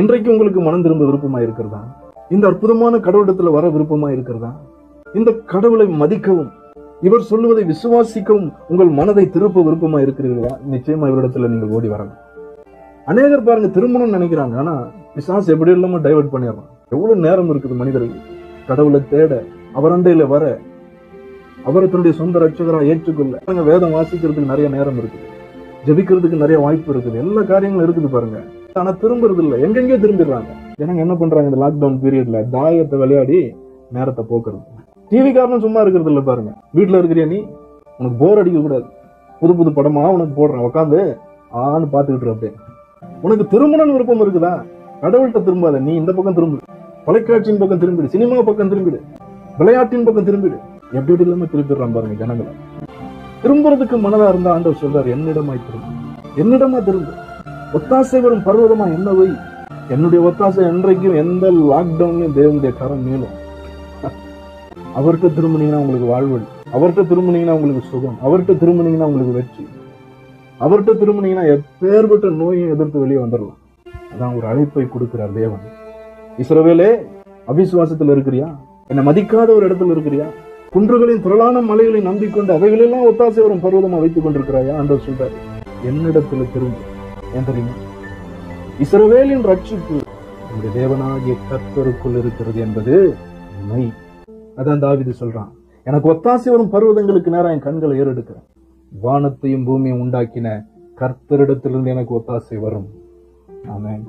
இன்றைக்கு உங்களுக்கு மனம் திரும்ப விருப்பமா இருக்கிறதா? இந்த அற்புதமான கடவுளிடத்துல வர விருப்பமா இருக்கிறதா? இந்த கடவுளை மதிக்கவும் இவர் சொல்லுவதை விசுவாசிக்கவும் உங்கள் மனதை திருப்ப விருப்பமா இருக்கிறீர்களா? நிச்சயமா இவரிடத்துல நீங்கள் ஓடி வரலாம். அநேகர் பாருங்க திருமணம் நினைக்கிறாங்க, ஆனா பிசாசு எப்படி இல்லாம டைவர்ட் பண்ணிடுறான். எவ்வளவு நேரம் இருக்குது மனிதர்கள் கடவுளை தேட, அவர் அண்டையில வர, அவரை தன்னுடைய சொந்த ரட்சகரா ஏற்றுக்கொள்ள. வேதம் வாசிக்கிறதுக்கு நிறைய நேரம் இருக்குது, ஜெபிக்கிறதுக்கு நிறைய வாய்ப்பு இருக்குது, எல்லா காரியங்களும் இருக்குது பாருங்க. ஆனா திரும்புறது இல்ல, எங்கெங்கயோ திரும்பிடுறாங்க. ஏன்னா என்ன பண்றாங்க இந்த லாக்டவுன் பீரியட்ல? தாயத்தை விளையாடி நேரத்தை போக்குறது. டிவி காரணம் சும்மா இருக்கிறது இல்ல பாருங்க. வீட்டுல இருக்கிறியா நீ? உனக்கு போர் அடிக்க கூடாது, புது புது படமா உனக்கு போடுறேன், உட்காந்து ஆன்னு பாத்துக்கிட்டு இருப்பேன். உனக்கு திருமணம் விருப்பம் இருக்குதா? கடவுள்கிட்ட திரும்பாத, நீ இந்த பக்கம் திரும்பு, தொலைக்காட்சியின் பக்கம் திரும்பிடு, சினிமா பக்கம் திரும்பிடு, விளையாட்டின் பக்கம் திரும்பிடு. எப்படி இல்லாம திரும்பிடுறான் பாருங்க ஜனங்களை. திரும்புறதுக்கு மனதா இருந்தா ஆண்டவர் சொல்றாரு, என்னிடமாய் திரும்ப, என்னிடமா திரும்ப. ஒத்தாசை வரும் பர்வதமா என்ன வை. என்னுடைய ஒத்தாசை என்றைக்கும் எந்த லாக்டவுன்லயும் தேவனுடைய கரம் மேலும். அவர்கிட்ட திரும்பினீங்கன்னா உங்களுக்கு வாழ்வழி, அவர்கிட்ட திரும்பினீங்கன்னா உங்களுக்கு சுகம், அவர்கிட்ட திரும்பினீங்கன்னா உங்களுக்கு வெற்றி, அவர்கிட்ட திரும்பினீங்கன்னா எப்பேற்பட்ட நோயும் எதிர்த்து வெளியே வந்துடலாம். அதான் ஒரு அழைப்பை கொடுக்கிறார் தேவன். இஸ்ரவேலே, அவிசுவாசத்துல இருக்கிறியா? என்னை மதிக்காத ஒரு இடத்துல இருக்கிறியா? குன்றுகளின் திரளான மலைகளை நம்பிக்கொண்டு அவைகளெல்லாம் ஒத்தாசை வரும் பருவதமா வைத்துக் கொண்டிருக்கிறாயா? ஆண்டவர் சொல்றாரு, என்னிடத்துல திரும்ப. ஏன் தெரியுமா? இஸ்ரவேலின் ரட்சிப்பு நம்முடைய தேவனாகிய கர்த்தருக்குள் இருக்கிறது என்பது உண்மை. அதான் தாவீது சொல்றான், எனக்கு ஒத்தாசை வரும் பருவதங்களுக்கு நேரம் என் கண்களை ஏறெடுக்கிறேன். வானத்தையும் பூமியையும் உண்டாக்கின கர்த்தரிடத்திலிருந்து எனக்கு ஒத்தாசை வரும். ஆமென்.